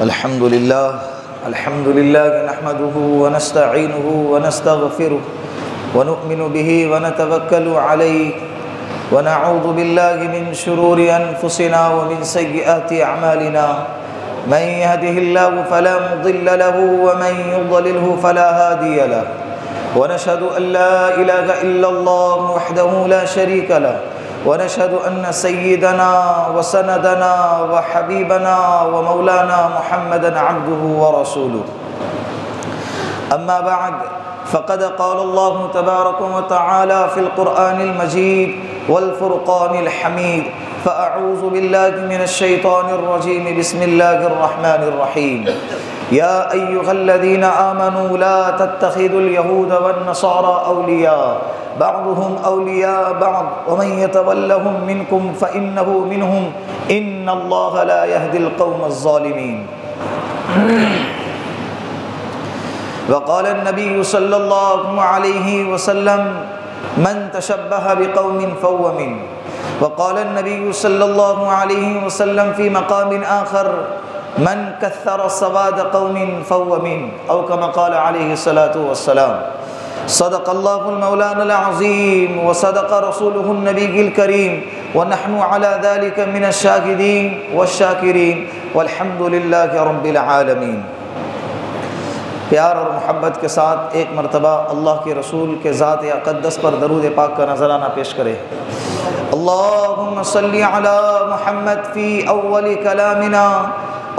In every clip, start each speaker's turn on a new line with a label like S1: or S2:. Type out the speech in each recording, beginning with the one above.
S1: الحمد لله نحمده ونستعينه ونستغفره ونؤمن به ونتوكل عليه ونعوذ بالله من شرور أنفسنا ومن سيئات أعمالنا من يهده الله فلا مضل له ومن يضلله فلا هادي له ونشهد أن لا إله إلا الله وحده لا شريك له ونشهد أن سيدنا وسندنا وحبيبنا ومولانا محمدا عبده ورسوله. أما بعد فقد قال الله تبارك وتعالى في القرآن المجيد والفرقان الحميد: فأعوذ بالله من الشيطان الرجيم بسم الله الرحمن الرحيم. يا أيها الذين آمنوا لا تتخذوا اليهود والنصارى أولياء بعضهم أولياء بعض ومن يتولهم منكم فإنه منهم إن الله لا يهدي القوم الظالمين. وقال النبي صلى الله عليه وسلم: من تشبه بقوم فهو منه. وقال النبي صلى الله عليه وسلم في مقام آخر: من كثر سواد قوم فهو منه، أو كما قال عليه الصلاة والسلام. صدق الله المولانا العظيم وصدق رسوله النبي الكريم ونحن على ذلك من الشاهدين والشاكرين والحمد لله رب العالمین. پیار اور محبت کے ساتھ ایک مرتبہ اللہ کے رسول کے ذات اقدس پر درود پاک کا نذرانہ پیش کرے. اللہم صلی علی محمد فی اول کلامنا،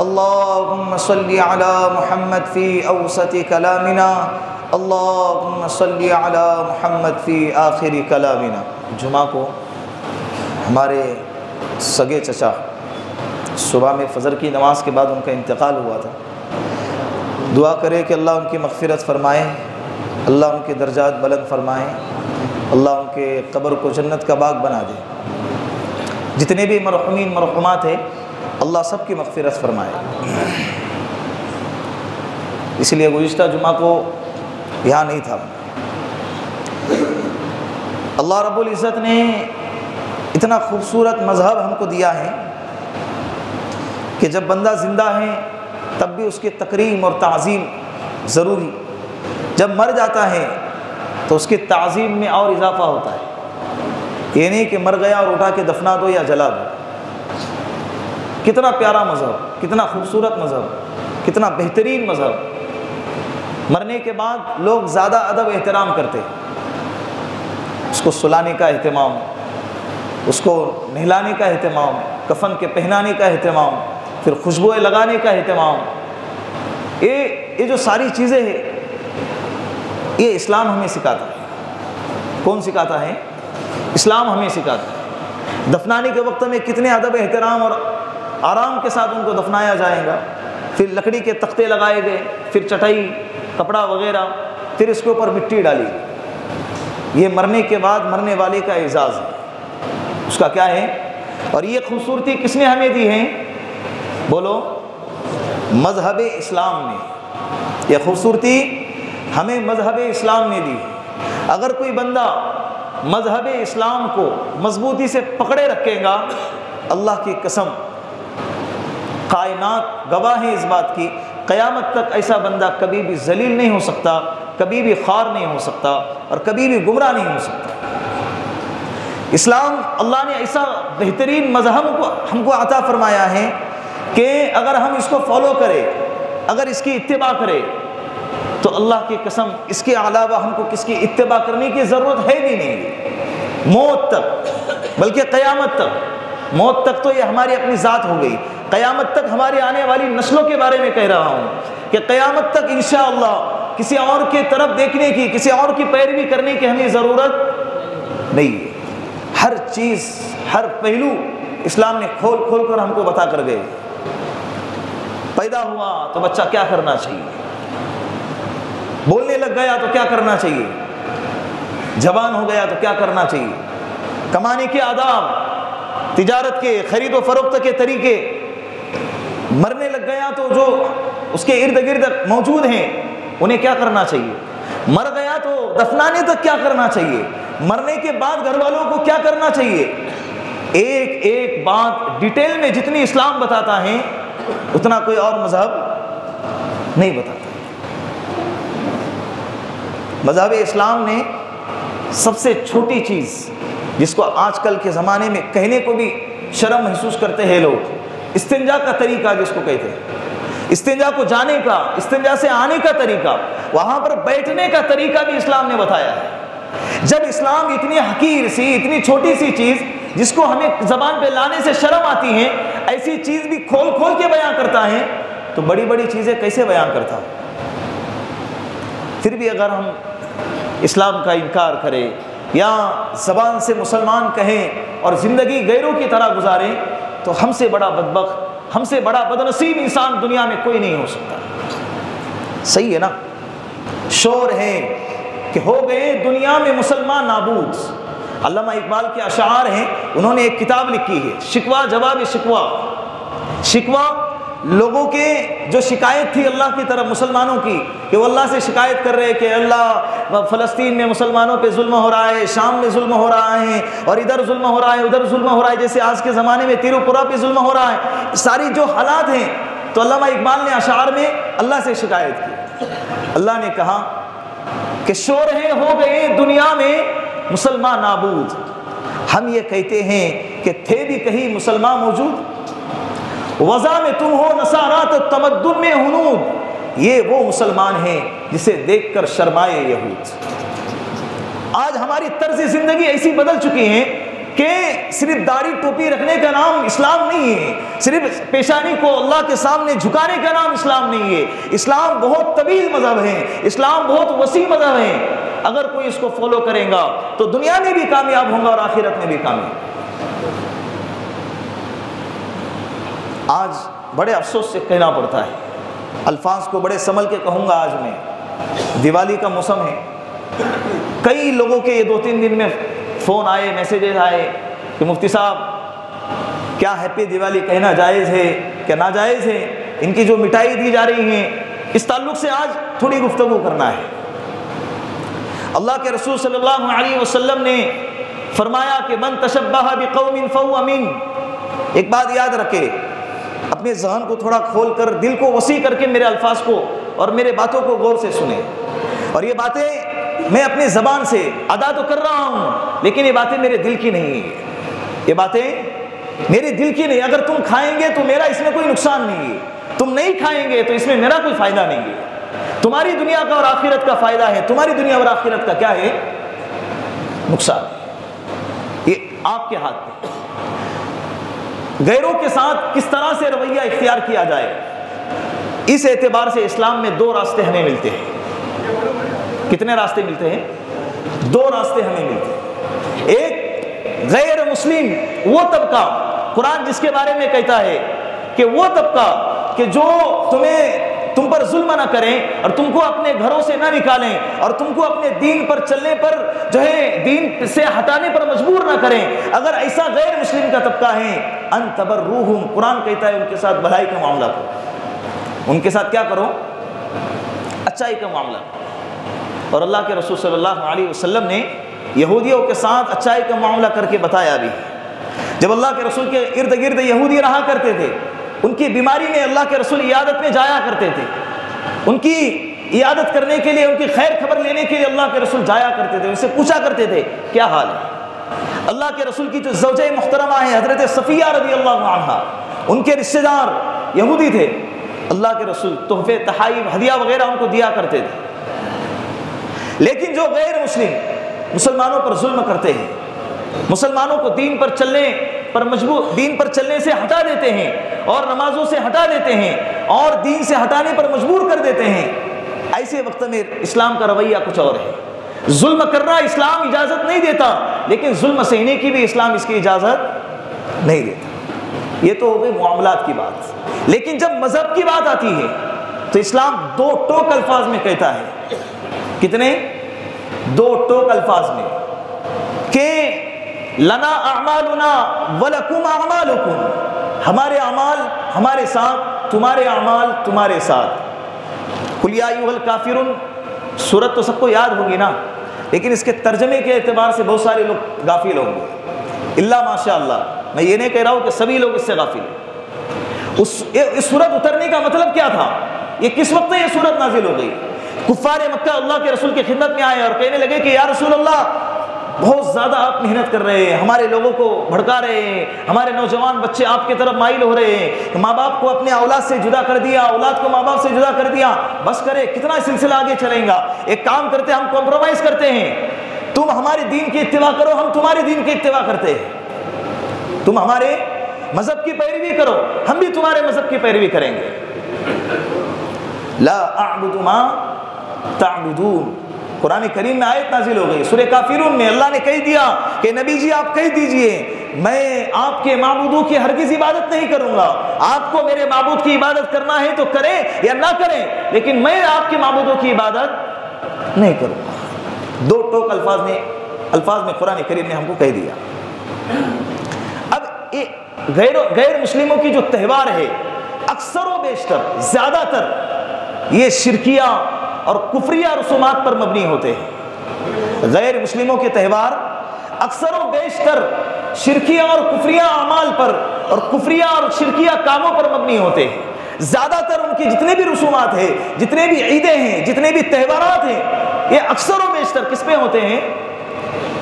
S1: اللہم صلی علی محمد فی اوسط کلامنا، اللہم صلی علی محمد فی آخر کلامنا. جمعہ کو ہمارے سگے چچا صبح میں فجر کی نماز کے بعد ان کا انتقال ہوا تھا. دعا کرے کہ اللہ ان کی مغفرت فرمائے، اللہ ان کے درجات بلند فرمائے، اللہ ان کے قبر کو جنت کا باغ بنا دے. جتنے بھی مرحومین مرحومات ہیں اللہ سب کی مغفرت فرمائے. اس لیے گزشتہ جمعہ کو یہاں نہیں تھا. اللہ رب العزت نے اتنا خوبصورت مذہب ہم کو دیا ہے کہ جب بندہ زندہ ہے تب بھی اس کی تکریم اور تعظیم ضروری، جب مر جاتا ہے تو اس کی تعظیم میں اور اضافہ ہوتا ہے. یہ نہیں کہ مر گیا اور اٹھا کے دفنا دو یا جلا دو. کتنا پیارا مذہب، کتنا خوبصورت مذہب، کتنا بہترین مذہب. مرنے کے بعد لوگ زیادہ ادب احترام کرتے، اس کو سلانے کا اہتمام، اس کو نہلانے کا اہتمام، کفن کے پہنانے کا اہتمام، پھر خوشبوئیں لگانے کا اہتمام. یہ جو ساری چیزیں ہیں یہ اسلام ہمیں سکھاتا ہے. کون سکھاتا ہے؟ اسلام ہمیں سکھاتا ہے. دفنانے کے وقت میں کتنے ادب احترام اور آرام کے ساتھ ان کو دفنایا جائے گا. پھر لکڑی کے تختے لگائے گئے، پھر چٹائی کپڑا وغیرہ، پھر اس کے اوپر مٹی ڈالی گئی. یہ مرنے کے بعد مرنے والے کا اعزاز ہے، اس کا کیا ہے. اور یہ خوبصورتی کس نے ہمیں دی ہے؟ بولو، مذہب اسلام نے. یہ خوبصورتی ہمیں مذہب اسلام نے دی. اگر کوئی بندہ مذہب اسلام کو مضبوطی سے پکڑے رکھے گا، اللہ کی قسم کائنات گواہ ہے اس بات کی، قیامت تک ایسا بندہ کبھی بھی ذلیل نہیں ہو سکتا، کبھی بھی خوار نہیں ہو سکتا، اور کبھی بھی گمراہ نہیں ہو سکتا. اسلام اللہ نے ایسا بہترین مذہب ہم کو عطا فرمایا ہے کہ اگر ہم اس کو فالو کریں، اگر اس کی اتباع کریں تو اللہ کی قسم اس کے علاوہ ہم کو کس کی اتباع کرنے کی ضرورت ہے بھی نہیں، موت تک، بلکہ قیامت تک. موت تک تو یہ ہماری اپنی ذات ہو گئی، قیامت تک ہماری آنے والی نسلوں کے بارے میں کہہ رہا ہوں کہ قیامت تک انشاءاللہ کسی اور کی طرف دیکھنے کی، کسی اور کی پیروی کرنے کی ہمیں ضرورت نہیں ہے. ہر چیز، ہر پہلو اسلام نے کھول کھول کر ہم کو بتا کر گئے. پیدا ہوا تو بچہ کیا کرنا چاہیے، بولنے لگ گیا تو کیا کرنا چاہیے، جوان ہو گیا تو کیا کرنا چاہیے، کمانے کے آداب، تجارت کے، خرید و فروخت کے طریقے، مرنے لگ گیا تو جو اس کے ارد گرد موجود ہیں انہیں کیا کرنا چاہیے، مر گیا تو دفنانے تک کیا کرنا چاہیے، مرنے کے بعد گھر والوں کو کیا کرنا چاہیے. ایک ایک بات ڈیٹیل میں جتنی اسلام بتاتا ہے اتنا کوئی اور مذہب نہیں بتاتا۔ مذہب اسلام نے سب سے چھوٹی چیز جس کو آج کل کے زمانے میں کہنے کو بھی شرم محسوس کرتے ہیں لوگ، استنجا کا طریقہ جس کو کہتے ہیں، استنجا کو جانے کا، استنجا سے آنے کا طریقہ، وہاں پر بیٹھنے کا طریقہ بھی اسلام نے بتایا ہے۔ جب اسلام اتنی حقیر سی، اتنی چھوٹی سی چیز جس کو ہمیں زبان پہ لانے سے شرم آتی ہے، ایسی چیز بھی کھول کھول کے بیان کرتا ہے، تو بڑی بڑی چیزیں کیسے بیان کرتا؟ پھر بھی اگر ہم اسلام کا انکار کریں یا زبان سے مسلمان کہیں اور زندگی غیروں کی طرح گزاریں، تو ہم سے بڑا بدبخت، ہم سے بڑا بدنصیب انسان دنیا میں کوئی نہیں ہو سکتا۔ صحیح ہے نا؟ شور ہے کہ ہو گئے دنیا میں مسلمان نابود۔ علامہ اقبال کے اشعار ہیں، انہوں نے ایک کتاب لکھی ہے، شکوہ جواب شکوہ۔ شکوہ لوگوں کے جو شکایت تھی اللہ کی طرف مسلمانوں کی، کہ وہ اللہ سے شکایت کر رہے کہ اللہ فلسطین میں مسلمانوں پہ ظلم ہو رہا ہے، شام میں ظلم ہو رہا ہے، اور ادھر ظلم ہو رہا ہے، ادھر ظلم ہو رہا ہے، جیسے آج کے زمانے میں تیروپورہ پہ ظلم ہو رہا ہے، ساری جو حالات ہیں، تو علامہ اقبال نے اشعار میں اللہ سے شکایت کی۔ اللہ نے کہا کہ شور ہے ہو گئے دنیا میں مسلمان نابود، ہم یہ کہتے ہیں کہ تھے بھی کہیں مسلمان موجود؟ وضع میں تم ہو نصارات تمدن میں ہنود، یہ وہ مسلمان ہیں جسے دیکھ کر شرمائے یہود۔ آج ہماری طرز زندگی ایسی بدل چکی ہے کہ صرف داڑھی ٹوپی رکھنے کا نام اسلام نہیں ہے، صرف پیشانی کو اللہ کے سامنے جھکانے کا نام اسلام نہیں ہے۔ اسلام بہت طویل مذہب ہے، اسلام بہت وسیع مذہب ہے۔ اگر کوئی اس کو فالو کرے گا تو دنیا میں بھی کامیاب ہوگا اور آخرت میں بھی کامیاب۔ آج بڑے افسوس سے کہنا پڑتا ہے، الفاظ کو بڑے سنبھل کے کہوں گا، آج میں دیوالی کا موسم ہے، کئی لوگوں کے یہ 2-3 دن میں فون آئے، میسیجز آئے کہ مفتی صاحب کیا ہیپی دیوالی کہنا جائز ہے کیا ناجائز ہے؟ ان کی جو مٹائی دی جا رہی ہیں، اس تعلق سے آج تھوڑی گفتگو کرنا ہے۔ اللہ کے رسول صلی اللہ علیہ وسلم نے فرمایا کہ من تشبہ بقوم فہو من۔ ایک بات یاد رکھے، اپنے ذہن کو تھوڑا کھول کر، دل کو وسیع کر کے میرے الفاظ کو اور میرے باتوں کو غور سے سنیں۔ اور یہ باتیں میں اپنی زبان سے ادا تو کر رہا ہوں، لیکن یہ باتیں میرے دل کی نہیں ہیں، یہ باتیں میرے دل کی نہیں۔ اگر تم کھائیں گے تو میرا اس میں کوئی نقصان نہیں ہے، تم نہیں کھائیں گے تو اس میں میرا کوئی فائدہ نہیں ہے۔ تمہاری دنیا کا اور آخرت کا فائدہ ہے، تمہاری دنیا اور آخرت کا کیا ہے؟ نقصان۔ یہ آپ کے ہاتھ میں۔ غیروں کے ساتھ کس طرح سے رویہ اختیار کیا جائے، اس اعتبار سے اسلام میں 2 راستے ہمیں ملتے ہیں۔ کتنے راستے ملتے ہیں؟ 2 راستے ہمیں ملتے ہیں۔ ایک غیر مسلم، وہ طبقہ، قرآن جس کے بارے میں کہتا ہے کہ وہ طبقہ کہ جو تم پر ظلم نہ کریں اور تم کو اپنے گھروں سے نہ نکالیں اور تم کو اپنے دین پر چلنے پر جو ہے دین سے ہٹانے پر مجبور نہ کریں، اگر ایسا غیر مسلم کا طبقہ ہے، ان تبروہم، قرآن کہتا ہے ان کے ساتھ بھلائی کا معاملہ کرو، ان کے ساتھ کیا کرو؟ اچائی کا معاملہ کرو۔ اور اللہ کے رسول صلی اللہ علیہ وسلم نے یہودیوں کے ساتھ اچائی کا معاملہ کر کے بتایا بھی۔ جب اللہ کے رسول کے ارد گرد یہودی رہا کرتے تھے، ان کی بیماری میں اللہ کے رسول عیادت میں جایا کرتے تھے، ان کی عیادت کرنے کے لیے، ان کی خیر خبر لینے کے لیے اللہ کے رسول جایا کرتے تھے، ان سے پوچھا کرتے تھے کیا حال ہے۔ اللہ کے رسول کی جو زوجہ محترمہ ہے حضرت صفیہ رضی اللہ عنہا، ان کے رشتہ دار یہودی تھے، اللہ کے رسول تحفے، تحائف، ہدیہ وغیرہ ان کو دیا کرتے تھے۔ لیکن جو غیر مسلم مسلمانوں پر ظلم کرتے ہیں، مسلمانوں کو دین پر چلنے سے ہٹا دیتے ہیں اور نمازوں سے ہٹا دیتے ہیں اور دین سے ہٹانے پر مجبور کر دیتے ہیں، ایسے وقت میں اسلام کا رویہ کچھ اور ہے۔ ظلم کرنا اسلام اجازت نہیں دیتا، لیکن ظلم سہنے کی بھی اسلام اس کی اجازت نہیں دیتا۔ یہ تو ہو گئی معاملات کی بات، لیکن جب مذہب کی بات آتی ہے تو اسلام 2 ٹوک الفاظ میں کہتا ہے۔ کتنے؟ 2 ٹوک الفاظ میں کہ لنا اعمالنا ولکم اعمالکم، ہمارے اعمال ہمارے ساتھ، تمہارے اعمال تمہارے ساتھ۔ قل یا ایھا الکافرون، سورت تو سب کو یاد ہوگی نا، لیکن اس کے ترجمے کے اعتبار سے بہت سارے لوگ غافل ہوں گے، الا ماشاء اللہ۔ میں یہ نہیں کہہ رہا ہوں کہ سبھی لوگ اس سے غافل ہیں۔ اس صورت اترنے کا مطلب کیا تھا؟ یہ کس وقت یہ صورت نازل ہو گئی؟ کفار مکہ اللہ کے رسول کی خدمت میں آئے اور کہنے لگے کہ یا رسول اللہ بہت زیادہ آپ محنت کر رہے ہیں، ہمارے لوگوں کو بھڑکا رہے ہیں، ہمارے نوجوان بچے آپ کی طرف مائل ہو رہے ہیں، ماں باپ کو اپنے اولاد سے جدا کر دیا، اولاد کو ماں باپ سے جدا کر دیا، بس کرے، کتنا سلسلہ آگے چلیں گا؟ ایک کام کرتے ہم کمپرومائز کرتے ہیں، تم ہمارے دین کی اتباع کرو، ہم تمہارے دین کی اتباع کرتے ہیں، تم ہمارے مذہب کی پیروی کرو، ہم بھی تمہارے مذہب کی پیروی کریں گے۔ لا اعبد ما تعبدون، قرآن کریم میں آیت نازل ہو گئی، سورہ کافرون میں اللہ نے کہہ دیا کہ نبی جی آپ کہہ دیجئے میں آپ کے معبودوں کی ہرگز عبادت نہیں کروں گا، آپ کو میرے معبود کی عبادت کرنا ہے تو کریں یا نہ کریں، لیکن میں آپ کے معبودوں کی عبادت نہیں کروں گا۔ دو ٹوک الفاظ میں قرآن کریم نے ہم کو کہہ دیا۔ اب غیر مسلموں کی جو تہوار ہے اکثر و بیشتر زیادہ تر یہ شرکیہ اور کفریہ رسومات پر مبنی ہوتے ہیں۔ غیر مسلموں کے تہوار اکثر و بیشتر شرکیہ اور کفریہ اعمال پر اور کفریہ اور شرکیہ کاموں پر مبنی ہوتے ہیں۔ زیادہ تر ان کی جتنے بھی رسومات ہیں، جتنے بھی عیدیں ہیں، جتنے بھی تہوارات ہیں، یہ اکثر و بیشتر کس پہ ہوتے ہیں؟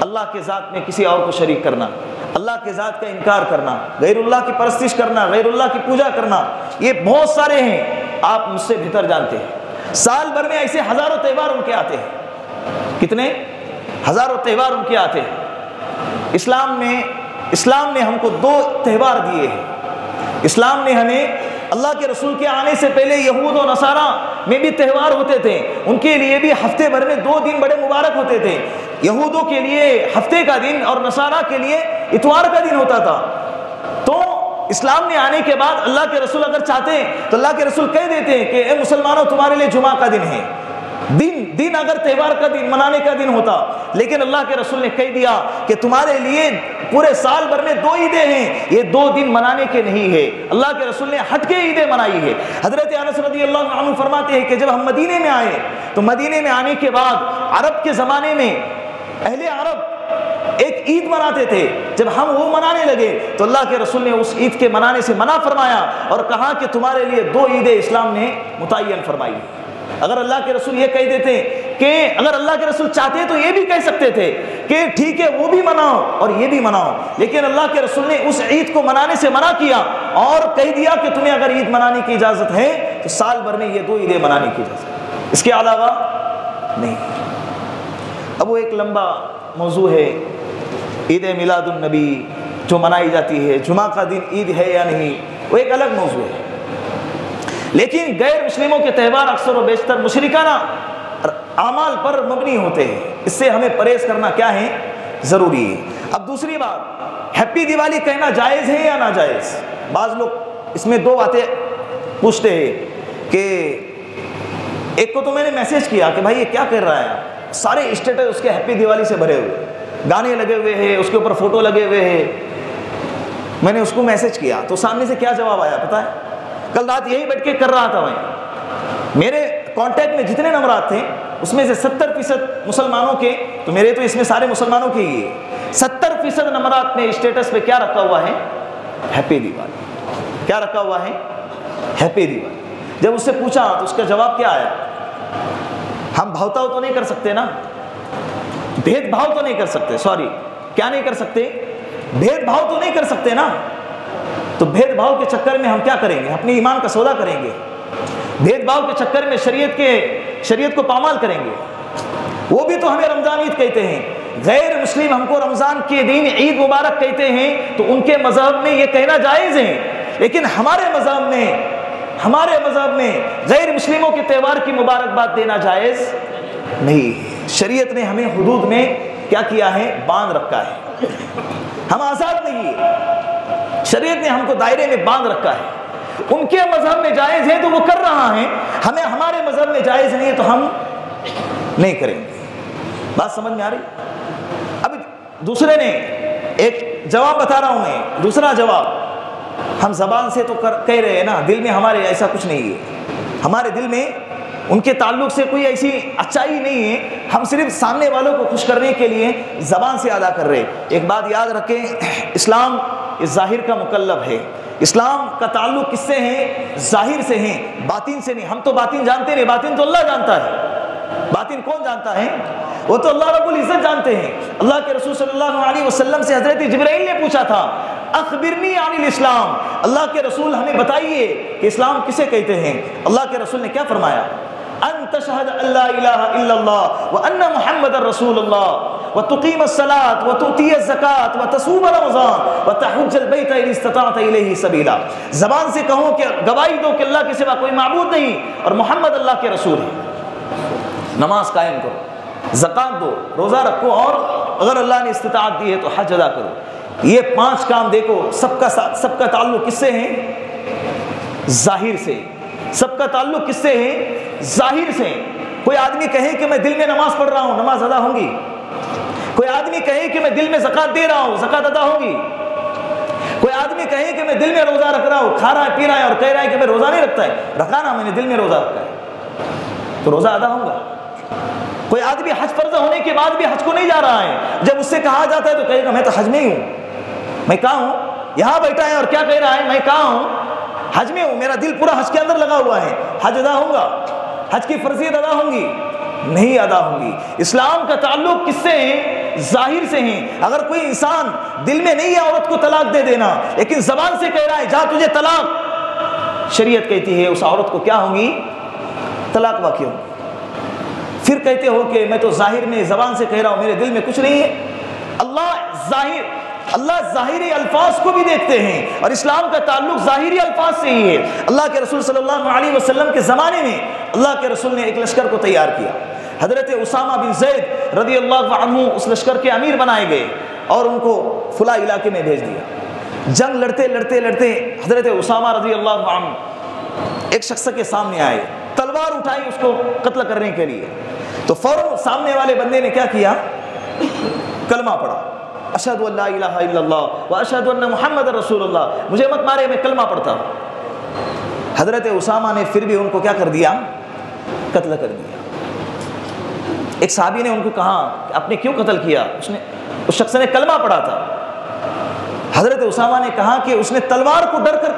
S1: اللہ کے ذات میں کسی اور کو شریک کرنا، اللہ کے ذات کا انکار کرنا، غیر اللہ کی پرستش کرنا، غیر اللہ کی پوجا کرنا، یہ بہت سارے ہیں، آپ مجھ سے بہتر جانتے ہیں۔ سال بھر میں ایسے ہزاروں تہوار ان کے آتے ہیں، کتنے ہزاروں تہوار ان کے آتے ہیں۔ اسلام نے ہم کو دو تہوار دیے ہیں۔ اسلام نے ہمیں اللہ کے رسول کے آنے سے پہلے یہود و نصارہ میں بھی تہوار ہوتے تھے، ان کے لیے بھی ہفتے بھر میں 2 دن بڑے مبارک ہوتے تھے۔ یہودوں کے لیے ہفتے کا دن اور نصارہ کے لیے اتوار کا دن ہوتا تھا۔ تو اسلام نے آنے کے بعد اللہ کے رسول اگر چاہتے ہیں تو اللہ کے رسول کہہ دیتے ہیں کہ اے مسلمانوں تمہارے لیے جمعہ کا دن ہے، دن اگر تہوار کا دن منانے کا دن ہوتا، لیکن اللہ کے رسول نے کہہ دیا کہ تمہارے لیے پورے سال بھر میں 2 عیدیں ہیں، یہ 2 دن منانے کے نہیں ہے۔ اللہ کے رسول نے ہٹ کے عیدیں منائی ہے۔ حضرت انس رضی اللہ عنہ فرماتے ہیں کہ جب ہم مدینے میں آئے تو مدینے میں آنے کے بعد عرب کے زمانے میں اہل عرب ایک عید مناتے تھے، جب ہم وہ منانے لگے تو اللہ کے رسول نے اس عید کے منانے سے منع فرمایا اور کہا کہ تمہارے لیے 2 عیدیں اسلام نے متعین فرمائی۔ اگر اللہ کے رسول یہ کہہ دیتے کہ اگر اللہ کے رسول چاہتے تو یہ بھی کہہ سکتے تھے کہ ٹھیک ہے وہ بھی مناؤ اور یہ بھی مناؤ، لیکن اللہ کے رسول نے اس عید کو منانے سے منع کیا اور کہہ دیا کہ تمہیں اگر عید منانے کی اجازت ہے تو سال بھر میں یہ 2 عیدیں منانے کی اجازت ہے، اس کے علاوہ نہیں۔ اب وہ ایک لمبا موضوع ہے، عید میلاد النبی جو منائی جاتی ہے، جمعہ کا دن عید ہے یا نہیں، وہ ایک الگ موضوع ہے۔ لیکن غیر مسلموں کے تہوار اکثر و بیشتر مشرکانہ اعمال پر مبنی ہوتے ہیں، اس سے ہمیں پرہیز کرنا کیا ہے؟ ضروری ہے۔ اب دوسری بات، ہیپی دیوالی کہنا جائز ہے یا ناجائز؟ بعض لوگ اس میں 2 باتیں پوچھتے ہیں کہ ایک کو تو میں نے میسج کیا کہ بھائی یہ کیا کر رہا ہے، سارے اسٹیٹس اس کے ہیپی دیوالی سے بھرے ہوئے، گانے لگے ہوئے ہیں، اس کے اوپر فوٹو لگے ہوئے ہیں۔ میں نے اس کو میسج کیا تو سامنے سے کیا جواب آیا پتہ ہے؟ کل رات یہی بیٹھ کے کر رہا تھا میں، میرے کانٹیکٹ میں جتنے نمبرات تھے اس میں سے 70% مسلمانوں کے، تو میرے تو اس میں سارے مسلمانوں کے ہی ہے، 70% نمبرات میں اسٹیٹس پہ کیا رکھا ہوا ہے؟ ہیپی دیوالی۔ کیا رکھا ہوا ہے؟ ہیپی دیوالی۔ جب اس سے پوچھا تو اس کا جواب کیا آیا؟ ہم بھاؤتاؤ تو نہیں کر سکتے نا، بھید بھاؤ تو نہیں کر سکتے، سوری کیا نہیں کر سکتے؟ بھید بھاؤ تو نہیں کر سکتے نا، تو بھید بھاؤ کے چکر میں ہم کیا کریں گے؟ اپنی ایمان کا سودا کریں گے، بھید بھاؤ کے چکر میں شریعت کو پامال کریں گے۔ وہ بھی تو ہمیں رمضان عید کہتے ہیں، غیر مسلم ہم کو رمضان کے دن عید مبارک کہتے ہیں، تو ان کے مذہب میں یہ کہنا جائز ہے، لیکن ہمارے مذہب میں غیر مسلموں کے تہوار کی مبارکباد دینا جائز نہیں۔ شریعت نے ہمیں حدود میں کیا کیا ہے؟ باندھ رکھا ہے، ہم آزاد نہیں ہیں، شریعت نے ہم کو دائرے میں باندھ رکھا ہے۔ ان کے مذہب میں جائز ہے تو وہ کر رہا ہے، ہمیں ہمارے مذہب میں جائز نہیں ہے تو ہم نہیں کریں گے۔ بات سمجھ میں آ رہی؟ اب دوسرے نے ایک جواب بتا رہا ہوں میں، دوسرا جواب، ہم زبان سے تو کہہ رہے ہیں نا، دل میں ہمارے ایسا کچھ نہیں ہے، ہمارے دل میں ان کے تعلق سے کوئی ایسی اچائی نہیں ہے، ہم صرف سامنے والوں کو خوش کرنے کے لیے زبان سے ادا کر رہے۔ ایک بات یاد رکھیں، اسلام یہ ظاہر کا مکلف ہے۔ اسلام کا تعلق کس سے ہے؟ ظاہر سے ہیں، باطن سے نہیں۔ ہم تو باطن جانتے نہیں، باطن تو اللہ جانتا ہے۔ باطن کون جانتا ہے؟ وہ تو اللہ رب العزت جانتے ہیں۔ اللہ کے رسول صلی اللہ علیہ وسلم سے حضرت جبرائیل نے پوچھا تھا اخبرنی عن الاسلام، اللہ کے رسول ہمیں بتائیے کہ اسلام کسے کہتے ہیں؟ اللہ کے رسول نے کیا فرمایا؟ ان تشہد ان لا الہ الا اللہ وان محمد رسول اللہ وتقیم الصلاۃ وتؤتی الزکاۃ وتصوم رمضان وتحج البیت ان استطعت الیہ سبیلا۔ زبان سے کہو کہ گواہی دو کہ اللہ کے سوا کوئی معبود نہیں اور محمد اللہ کے رسول ہے۔ نماز قائم کرو، زکات دو، روزہ رکھو، اور اگر اللہ نے استطاعت دی ہے تو حج ادا کرو۔ یہ 5 کام دیکھو، سب کا تعلق کس سے ہے؟ ظاہر سے۔ سب کا تعلق کس سے ہے؟ ظاہر سے۔ کوئی آدمی کہے کہ میں دل میں نماز پڑھ رہا ہوں، نماز ادا ہوگی۔ کوئی آدمی کہے کہ میں دل میں زکات دے رہا ہوں، زکات ادا ہوگی۔ کوئی آدمی کہے کہ میں دل میں روزہ رکھ رہا ہوں، کھا رہا ہے پی رہا ہے اور کہہ رہا ہے کہ میں روزہ نہیں رکھتا ہے، رکھا نا میں نے دل میں روزہ رکھا ہے، تو روزہ ادا ہوگا۔ کوئی آدمی حج فرض ہونے کے بعد بھی حج کو نہیں جا رہا ہے، جب اس سے کہا جاتا ہے تو کہے گا میں تو حج میں ہی ہوں، میں کہاں ہوں؟ یہاں بیٹھا ہے اور کیا کہہ رہا ہے؟ میں کہاں ہوں؟ حج میں ہوں، میرا دل پورا حج کے اندر لگا ہوا ہے۔ حج ادا ہوگا؟ حج کی فرضیت ادا ہوگی؟ نہیں ادا ہوگی۔ اسلام کا تعلق کس سے ہے؟ ظاہر سے ہیں۔ اگر کوئی انسان دل میں نہیں ہے عورت کو طلاق دے دینا، لیکن زبان سے کہہ رہا ہے جا تجھے طلاق، شریعت کہتی ہے اس عورت کو کیا ہوگی؟ طلاق واقع ہوگی۔ پھر کہتے ہو کہ میں تو ظاہر میں زبان سے کہہ رہا ہوں، میرے دل میں کچھ نہیں ہے۔ اللہ ظاہری الفاظ کو بھی دیکھتے ہیں، اور اسلام کا تعلق ظاہری الفاظ سے ہی ہے۔ اللہ کے رسول صلی اللہ علیہ وسلم کے زمانے میں اللہ کے رسول نے ایک لشکر کو تیار کیا۔ حضرت اسامہ بن زید رضی اللہ عنہ اس لشکر کے امیر بنائے گئے اور ان کو فلاں علاقے میں بھیج دیا۔ جنگ لڑتے لڑتے لڑتے حضرت اسامہ رضی اللہ عنہ ایک شخص کے سامنے آئے، تلوار اٹھائی اس کو قتل کرنے کے لیے، تو فوراً سامنے والے بندے نے کیا کیا؟ کلمہ پڑھا، اشہد ان لا الہ الا اللہ واشہد ان محمد رسول اللہ، مجھے مت مارے میں کلمہ پڑھتا ہوں۔ حضرت اسامہ نے پھر بھی ان کو کیا کر دیا؟ قتل کر دیا۔ ایک صحابی نے ان کو کہا کہ آپ نے کیوں قتل کیا؟ اس شخص نے کلمہ پڑھا تھا۔ حضرت اسامہ نے کہا کہ اس نے تلوار کو ڈر کر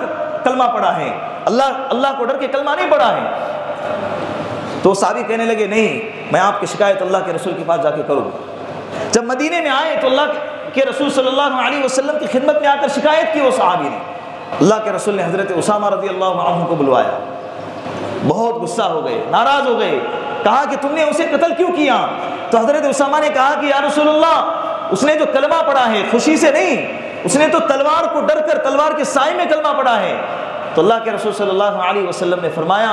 S1: کلمہ پڑھا ہے، اللہ کو ڈر کے کلمہ نہیں پڑھا ہے۔ تو صحابی کہنے لگے نہیں، میں آپ کی شکایت اللہ کے رسول کے پاس جا کے کروں گا۔ جب مدینے میں آئے تو اللہ کے رسول صلی اللہ علیہ وسلم کی خدمت میں آ کر شکایت کی وہ صحابی نے، اللہ کے رسول نے حضرت اسامہ رضی اللہ عنہ کو بلوایا، بہت غصہ ہو گئے، ناراض ہو گئے، کہا کہ تم نے اسے قتل کیوں کیا؟ تو حضرت اسامہ نے کہا کہ یا رسول اللہ، اس نے جو کلمہ پڑھا ہے خوشی سے نہیں، اس نے تو تلوار کو ڈر کر تلوار کے سائے میں کلمہ پڑھا ہے۔ تو اللہ کے رسول صلی اللہ علیہ وسلم نے فرمایا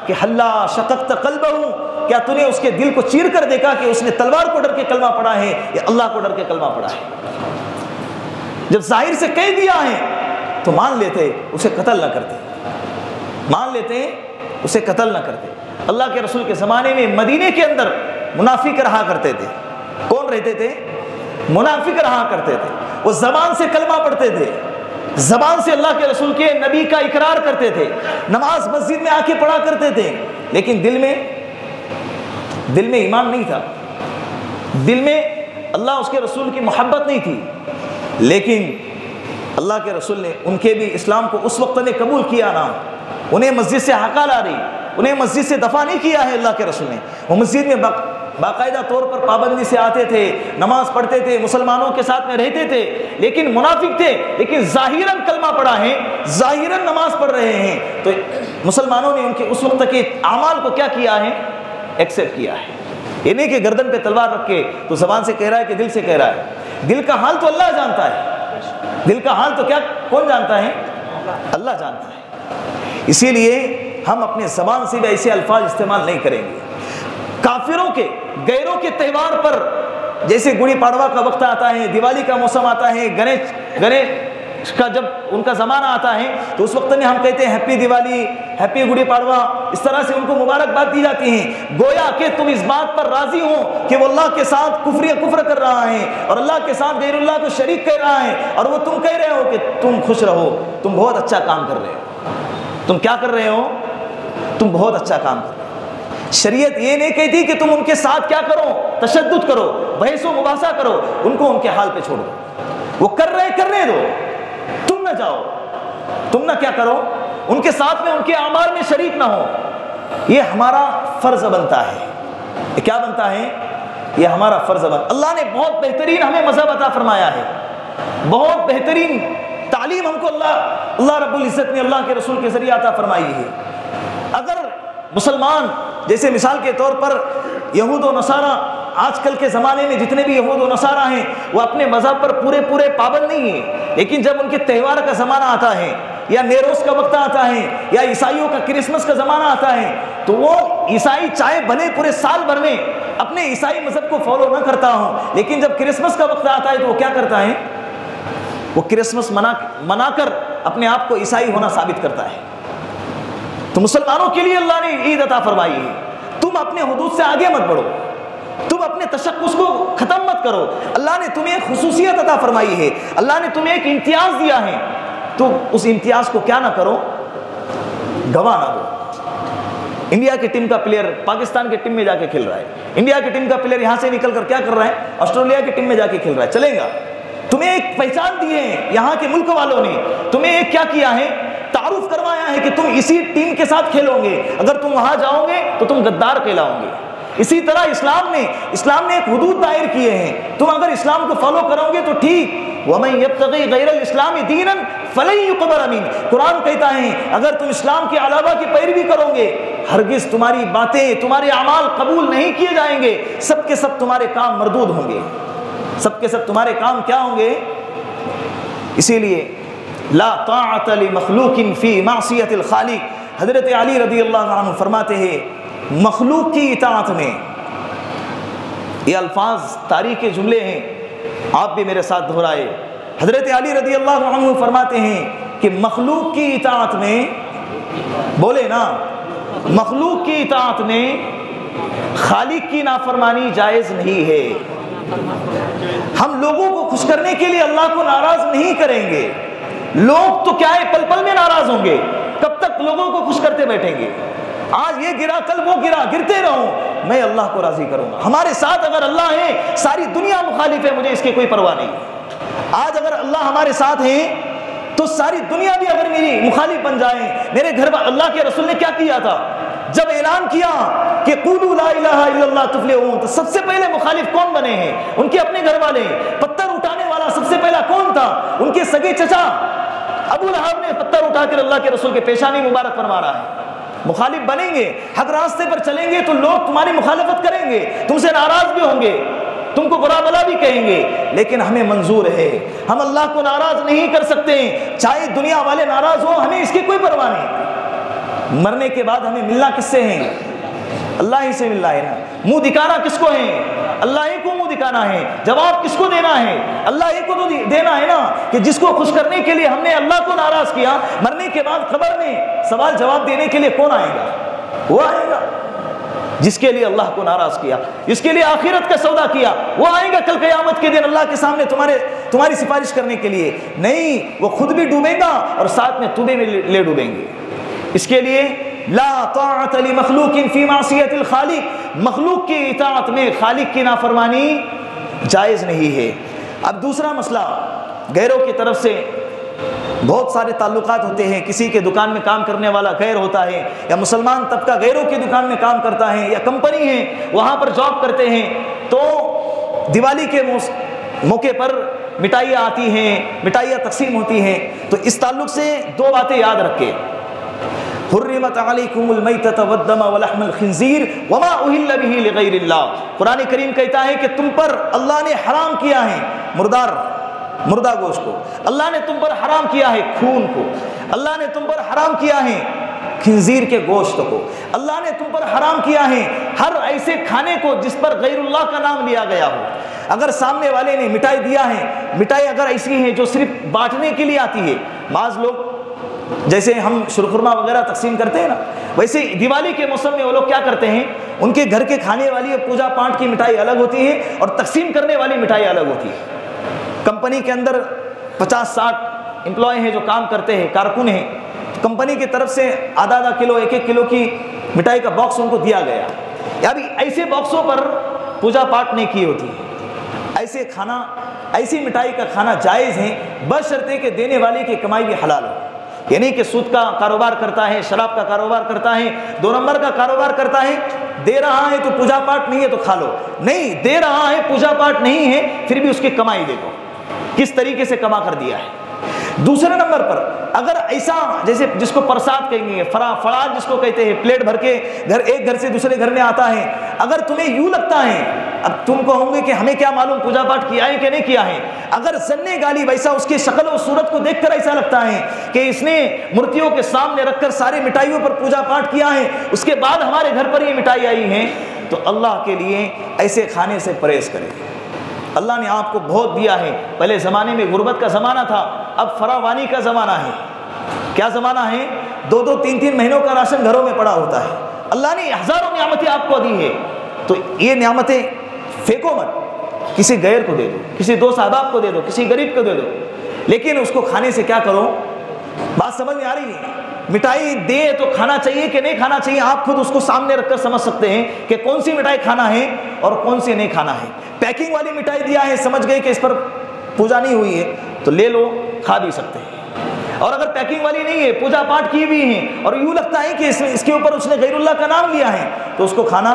S1: کہ حلا شققت قلبہ، کیا تو نے اس کے دل کو چیر کر دیکھا کہ اس نے تلوار کو ڈر کے کلمہ پڑھا ہے یا اللہ کو ڈر کے کلمہ پڑھا ہے؟ جب ظاہر سے کہہ دیا ہے تو مان لیتے، اسے قتل نہ کرتے، مان لیتے اسے قتل نہ کرتے۔ اللہ کے رسول کے زمانے میں مدینے کے اندر منافق رہا کرتے تھے۔ کون رہتے تھے؟ منافق رہا کرتے تھے۔ وہ زبان سے کلمہ پڑھتے تھے، زبان سے اللہ کے رسول کے نبی کا اقرار کرتے تھے، نماز مسجد میں آ کے پڑھا کرتے تھے، لیکن دل میں ایمان نہیں تھا، دل میں اللہ اس کے رسول کی محبت نہیں تھی۔ لیکن اللہ کے رسول نے ان کے بھی اسلام کو اس وقت نے قبول کیا نا، انہیں مسجد سے ہکال آ رہی، انہیں مسجد سے دفع نہیں کیا ہے اللہ کے رسول نے۔ وہ مسجد میں باقاعدہ طور پر پابندی سے آتے تھے، نماز پڑھتے تھے، مسلمانوں کے ساتھ میں رہتے تھے، لیکن منافق تھے، لیکن ظاہراً کلمہ پڑھا ہے، ظاہراً نماز پڑھ رہے ہیں، تو مسلمانوں نے ان کے اس وقت کے اعمال کو کیا کیا ہے؟ ایکسیپٹ کیا ہے۔ یہ نہیں کہ گردن پہ تلوار رکھ کے تو زبان سے کہہ رہا ہے کہ دل سے کہہ رہا ہے۔ دل کا حال تو اللہ جانتا ہے، دل کا حال تو کیا کون جانتا ہے؟ اللہ جانتا ہے۔ اسی لیے ہم اپنے زبان سے بھی ایسے الفاظ استعمال نہیں کریں گے۔ کافروں کے غیروں کے تہوار پر، جیسے گڑی پاڑوا کا وقت آتا ہے، دیوالی کا موسم آتا ہے، گنیش کا جب ان کا زمانہ آتا ہے تو اس وقت میں ہم کہتے ہیں ہیپی دیوالی، ہیپی گڑی پاڑوا، اس طرح سے ان کو مبارکباد دی جاتی ہے، گویا کہ تم اس بات پر راضی ہو کہ وہ اللہ کے ساتھ کفر کر رہا ہے اور اللہ کے ساتھ غیر اللہ کو شریک کر رہا ہے، اور وہ تم کہہ رہے ہو کہ تم خوش رہو، تم بہت اچھا کام کر رہے ہو۔ تم کیا کر رہے ہو؟ تم بہت اچھا کام کر رہے ہو۔ شریعت یہ نہیں کہتی کہ تم ان کے ساتھ کیا کرو؟ تشدد کرو، بحث و مباحثہ کرو، ان کو ان کے حال پہ چھوڑ دو، وہ کر رہے کرنے دو، نہ جاؤ، تم نہ کیا کرو، ان کے ساتھ میں ان کے اعمال میں شریک نہ ہو. یہ ہمارا فرض بنتا ہے. یہ کیا بنتا ہے؟ یہ ہمارا فرض بنتا. اللہ نے بہت بہترین ہمیں مذہب عطا فرمایا ہے، بہت بہترین تعلیم ہم کو اللہ رب العزت نے اللہ کے رسول کے ذریعے عطا فرمائی ہے. اگر مسلمان جیسے مثال کے طور پر یہود و نصارہ، آج کل کے زمانے میں جتنے بھی یہود و نصارہ ہیں وہ اپنے مذہب پر پورے پابند نہیں ہیں، لیکن جب ان کے تہوار کا زمانہ آتا ہے یا نیروز کا وقت آتا ہے یا عیسائیوں کا کرسمس کا زمانہ آتا ہے تو وہ عیسائی چاہے بھلے پورے سال بھر میں اپنے عیسائی مذہب کو فالو نہ کرتا ہوں، لیکن جب کرسمس کا وقت آتا ہے تو وہ کیا کرتا ہے؟ وہ کرسمس منا کر اپنے آپ کو عیسائی ہونا ثابت کرتا ہے. تو مسلمانوں کے لیے اللہ نے عید عطا فرمائی ہے. تم اپنے حدود سے آگے مت بڑھو، تم اپنے تشخص کو ختم مت کرو. اللہ نے تمہیں ایک خصوصیت عطا فرمائی ہے، اللہ نے تمہیں ایک امتیاز دیا ہے، تو اس امتیاز کو کیا نہ کرو، گوا نہ دو. انڈیا کی ٹیم کا پلیئر پاکستان کی ٹیم میں جا کے کھیل رہا ہے، انڈیا کی ٹیم کا پلیئر یہاں سے نکل کر کیا کر رہا ہے؟ آسٹریلیا کی ٹیم میں جا کے کھیل رہا ہے. چلے گا؟ تمہیں ایک پہچان دی ہے یہاں کے ملک والوں نے، تمہیں ایک کیا کیا ہے؟ تعارف کروایا ہے کہ تم اسی ٹیم کے ساتھ کھیلو گے، اگر تم وہاں جاؤ گے تو تم غدار کہلاؤ گے. اسی طرح اسلام نے ایک حدود دائر کیے ہیں، تم اگر اسلام کو فالو کرو گے تو ٹھیک. وَمَن يَبْتَغِي غَيْرَ الْإِسْلَامِ دِينًا فَلَن يُقْبَلَ مِنْهُ. قرآن کہتا ہے اگر تم اسلام کے علاوہ کی پیروی کرو گے ہرگز تمہاری باتیں، تمہارے اعمال قبول نہیں کیے جائیں گے، سب کے سب تمہارے کام مردود ہوں گے، سب کے سب تمہارے کام کیا ہوں گے. اسی لیے لا طاعت لمخلوق فی معصیت الخالق. حضرت علی رضی اللہ عنہ فرماتے ہیں مخلوق کی اطاعت میں، یہ الفاظ تاریخ کے جملے ہیں، آپ بھی میرے ساتھ دہرائے. حضرت علی رضی اللہ عنہ فرماتے ہیں کہ مخلوق کی اطاعت میں، بولے نا، مخلوق کی اطاعت میں خالق کی نافرمانی جائز نہیں ہے. ہم لوگوں کو خوش کرنے کے لیے اللہ کو ناراض نہیں کریں گے. لوگ تو کیا ہے پل پل میں ناراض ہوں گے، کب تک لوگوں کو خوش کرتے بیٹھیں گے؟ آج یہ گرا کل وہ گرا، گرتے رہو، میں اللہ کو راضی کروں گا. ہمارے ساتھ اگر اللہ ہے، ساری دنیا مخالف ہے، مجھے اس کی کوئی پرواہ نہیں. آج اگر اللہ ہمارے ساتھ ہیں تو ساری دنیا بھی اگر میری مخالف بن جائیں. میرے گھر پر اللہ کے رسول نے کیا کیا تھا؟ جب اعلان کیا کہ قولوا لا الہ الا اللہ تفلحون، تو سب سے پہلے مخالف کون بنے ہیں؟ ان کے اپنے گھر والے. پتھر اٹھانے والا سب سے پہلا کون تھا؟ ان کے سگے چچا ابو لہب نے پتھر اٹھا کر اللہ کے رسول کے پیشانی مبارک پر مارا ہے. مخالف بنیں گے، حق راستے پر چلیں گے تو لوگ تمہاری مخالفت کریں گے، تم سے ناراض بھی ہوں گے، تم کو برا بلا بھی کہیں گے، لیکن ہمیں منظور ہے، ہم اللہ کو ناراض نہیں کر سکتے. چاہے دنیا والے ناراض ہوں، ہمیں اس کی کوئی پرواہ نہیں. مرنے کے بعد ہمیں ملنا کس سے ہے؟ اللہ ہی سے ملنا ہے نا. منہ دکھانا کس کو ہے؟ اللہ ہی کو منہ دکھانا ہے. جواب کس کو دینا ہے؟ اللہ ہی کو تو دینا ہے نا. کہ جس کو خوش کرنے کے لیے ہم نے اللہ کو ناراض کیا، مرنے کے بعد قبر میں سوال جواب دینے کے لیے کون آئے گا؟ وہ آئے گا. جس کے لیے اللہ کو ناراض کیا، جس کے لیے آخرت کا سودا کیا، وہ آئے گا کل قیامت کے دن اللہ کے سامنے تمہاری سفارش کرنے کے لیے. نہیں، وہ خود بھی ڈوبے گا اور ساتھ میں تمہیں بھی لے ڈوبیں گے. اس کے لیے لا طاعت لمخلوق فی معصیت الخالق، مخلوق کی اطاعت میں خالق کی نافرمانی جائز نہیں ہے. اب دوسرا مسئلہ، غیروں کی طرف سے بہت سارے تعلقات ہوتے ہیں. کسی کے دکان میں کام کرنے والا غیر ہوتا ہے، یا مسلمان طبقہ غیروں کی دکان میں کام کرتا ہے، یا کمپنی ہے وہاں پر جاب کرتے ہیں، تو دیوالی کے موقع پر مٹھائیاں آتی ہیں، مٹھائیاں تقسیم ہوتی ہیں. تو اس تعلق سے دو باتیں یاد رکھیں. حرمت علیکم المیتۃ والدم ولحم الخنزیر وما اہل بہ لغیر اللہ. قرآن کریم کہتا ہے کہ تم پر اللہ نے حرام کیا ہے مردہ گوشت کو، اللہ نے تم پر حرام کیا ہے خون کو، اللہ نے تم پر حرام کیا ہے خنزیر کے گوشت کو، اللہ نے تم پر حرام کیا ہے ہر ایسے کھانے کو جس پر غیر اللہ کا نام لیا گیا ہو. اگر سامنے والے نے مٹھائی دیا ہے، مٹھائی اگر ایسی ہے جو صرف بانٹنے کے لیے آتی ہے، بعض لوگ جیسے ہم شرخرما وغیرہ تقسیم کرتے ہیں نا، ویسے دیوالی کے موسم میں وہ لوگ کیا کرتے ہیں، ان کے گھر کے کھانے والی پوجا پاٹ کی مٹھائی الگ ہوتی ہے اور تقسیم کرنے والی مٹھائی الگ ہوتی ہے. کمپنی کے اندر 50-60 امپلائی ہیں جو کام کرتے ہیں، کارکن ہیں، کمپنی کی طرف سے آدھا کلو 1 کلو کی مٹھائی کا باکس ان کو دیا گیا. یا بھی ایسے باکسوں پر پوجا پاٹ نہیں کی ہوتی، ایسے کھانا ایسی مٹھائی کا کھانا جائز ہے بشرطے کہ دینے والے کی کمائی بھی حلال ہو. یہ نہیں کہ سود کا کاروبار کرتا ہے، شراب کا کاروبار کرتا ہے، 2 نمبر کا کاروبار کرتا ہے، دے رہا ہے تو پوجا پاٹ نہیں ہے تو کھا لو. نہیں، دے رہا ہے پوجا پاٹ نہیں ہے پھر بھی اس کی کمائی دیکھو کس طریقے سے کما کر دیا ہے. دوسرے نمبر پر اگر ایسا جیسے جس کو پرساد کہیں گے، فراج جس کو کہتے ہیں، پلیٹ بھر کے ایک گھر سے دوسرے گھر میں آتا ہے، اگر تمہیں یوں لگتا ہے، اب تم کہو گے کہ ہمیں کیا معلوم پوجا پاٹ کیا ہے کہ نہیں کیا ہے، اگر ظن غالب ویسا اس کی شکل و صورت کو دیکھ کر ایسا لگتا ہے کہ اس نے مورتیوں کے سامنے رکھ کر ساری مٹھائیوں پر پوجا پاٹ کیا ہے، اس کے بعد ہمارے گھر پر یہ مٹھائی آئی ہے، تو اللہ کے لیے ایسے کھانے سے پرہیز کرے. اللہ نے آپ کو بہت دیا ہے. پہلے زمانے میں غربت کا زمانہ تھا، اب فراوانی کا زمانہ ہے. کیا زمانہ ہے؟ 2 3 مہینوں کا راشن گھروں میں پڑا ہوتا ہے. اللہ نے ہزاروں نعمتیں آپ کو دی ہے، تو یہ نعمتیں پھینکو مت، کسی غیر کو دے دو، کسی دوست احباب کو دے دو، کسی غریب کو دے دو، لیکن اس کو کھانے سے کیا کرو. بات سمجھ میں آ رہی ہے؟ مٹھائی دے تو کھانا چاہیے کہ نہیں کھانا چاہیے، آپ خود اس کو سامنے رکھ کر سمجھ سکتے ہیں کہ کون سی مٹھائی کھانا ہے اور کون سی نہیں کھانا ہے. پیکنگ والی مٹھائی دیا ہے، سمجھ گئے کہ اس پر پوجا نہیں ہوئی ہے تو لے لو، کھا بھی سکتے ہیں. اور اگر پیکنگ والی نہیں ہے، پوجا پاٹ کی بھی ہیں اور یوں لگتا ہے کہ اس کے اوپر اس نے غیر اللہ کا نام لیا ہے، تو اس کو کھانا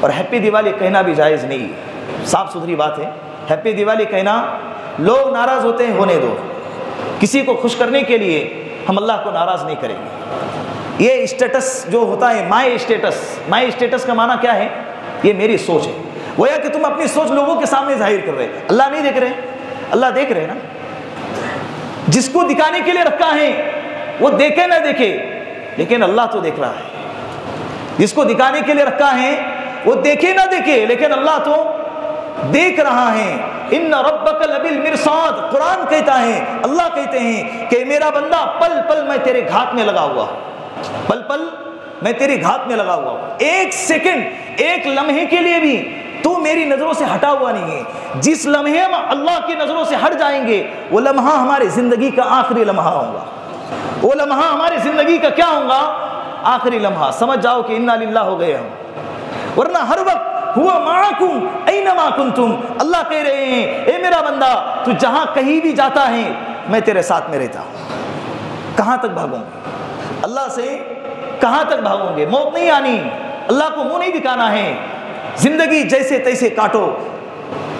S1: اور ہیپی دیوالی کہنا بھی جائز نہیں ہے. صاف ستھری بات ہے. ہیپی دیوالی کہنا، لوگ ناراض ہوتے ہیں، ہونے دو. کسی کو خوش کرنے کے لیے ہم اللہ کو ناراض نہیں کریں گے. یہ اسٹیٹس جو ہوتا ہے، مائی اسٹیٹس کا معنی کیا ہے؟ یہ میری سوچ ہے. گویا کہ تم اپنی سوچ لوگوں کے سامنے ظاہر کر رہے. اللہ نہیں دیکھ رہے؟ اللہ دیکھ رہے نا. جس کو دکھانے کے لیے رکھا ہے وہ دیکھے نہ دیکھے لیکن اللہ تو دیکھ رہا ہے. جس کو دکھانے کے لیے رکھا ہے وہ دیکھے نہ دیکھے لیکن اللہ تو دیکھ رہا ہے. ان ربک لبالمرصاد، قرآن کہتا ہے، اللہ کہتے ہیں کہ میرا بندہ پل پل میں تیرے گھات میں لگا ہوا، پل پل میں تیرے گھات میں لگا ہوا ہوں. ایک سیکنڈ، ایک لمحے کے لیے بھی تو میری نظروں سے ہٹا ہوا نہیں ہے. جس لمحے ہم اللہ کی نظروں سے ہٹ جائیں گے وہ لمحہ ہماری زندگی کا آخری لمحہ ہوگا. وہ لمحہ ہماری زندگی کا کیا ہوگا؟ آخری لمحہ. سمجھ جاؤ کہ انا للہ ہو گئے ہم. ورنہ ہر وقت ہوا معکم اینما کنتم، اللہ کہہ رہے ہیں اے میرا بندہ تو جہاں کہیں بھی جاتا ہے میں تیرے ساتھ میں رہتا ہوں. کہاں تک بھاگوں گے اللہ سے؟ کہاں تک بھاگوں گے؟ موت نہیں آنی، اللہ کو منہ نہیں دکھانا ہے. زندگی جیسے تیسے کاٹو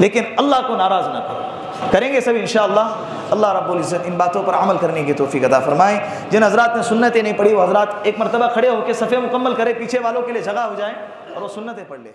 S1: لیکن اللہ کو ناراض نہ کرو. کریں گے سب انشاءاللہ. اللہ رب العزت ان باتوں پر عمل کرنے کی توفیق عطا فرمائے. جن حضرات نے سنتیں نہیں پڑھی وہ حضرات ایک مرتبہ کھڑے ہو کے صفیں مکمل کرے، پیچھے والوں کے لیے جگہ ہو جائے اور وہ سنتیں پڑھ لے.